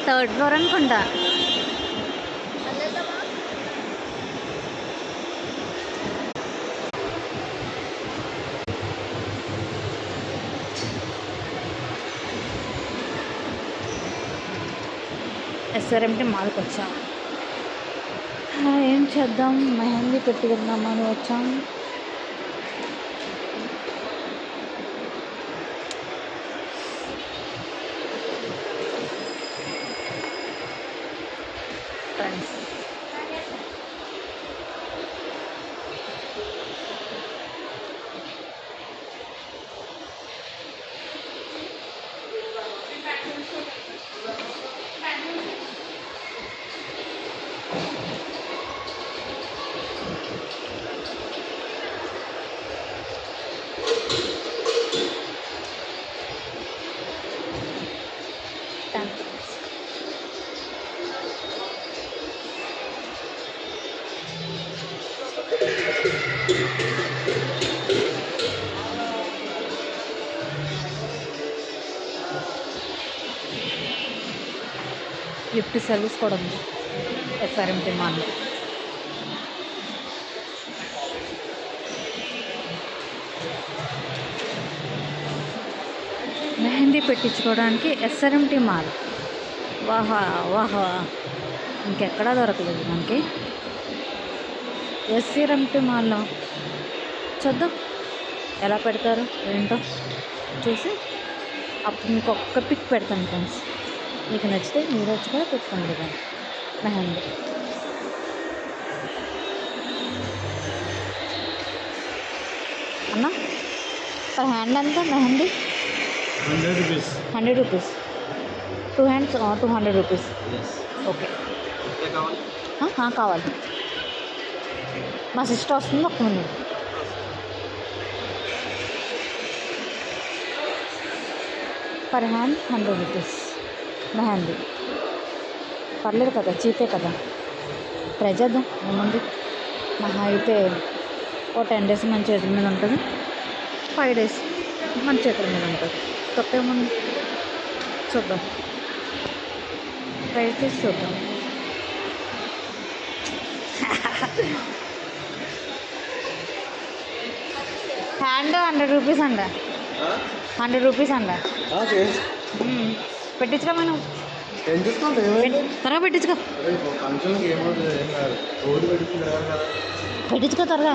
Third floor అనుకుంటా. SRMT మాల్కి వచ్చాం. ఏం చేద్దాం, మెహందీ పెట్టుకుందామని వచ్చాం. ఫ్రెండ్స్ లిఫ్ట్ సర్వీస్ కూడా ఉంది ఎస్ఆర్ఎంటీ మాల్లో. మెహందీ పెట్టించుకోవడానికి ఎస్ఆర్ఎంటీ మాల్. వాహా వాహా, ఇంకెక్కడా దొరకలేదు మనకి. ఎస్ఆర్ఎంటీ మాల్లో చూద్దాం ఎలా పెడతారు ఏంటో చూసి అప్పుడు మీకు ఒక్క పిక్ పెడతాను ఫ్రెండ్స్. మీకు నచ్చితే మీరు వచ్చి కూడా పెట్టుకోండి కదా మెహందీ. అన్న పర్ హ్యాండ్ ఎంత mehndi? 100 rupees. 2 hands 200 rupees. Okay కావాలి. మా సిస్టర్ వస్తుంది, ఒక్క minute. Per hand 100 rupees mehndi. పర్లేదు కదా, చీపే కదా, ట్రై చేద్దాం. ఏముంది, మహా అయితే 10 డేస్ మన చేతుల మీద ఉంటుంది, 5 డేస్ మన చేతుల మీద ఉంటుంది. తప్పేముంది, చూద్దాం, ట్రై చేసి చూద్దాం. హ్యాండ్ 100 రూపీస్ అంట. 100 రూపీస్ అంట. పెట్టించుకో, మనం త్వరగా పెట్టించుకో, పెట్టించుకో త్వరగా.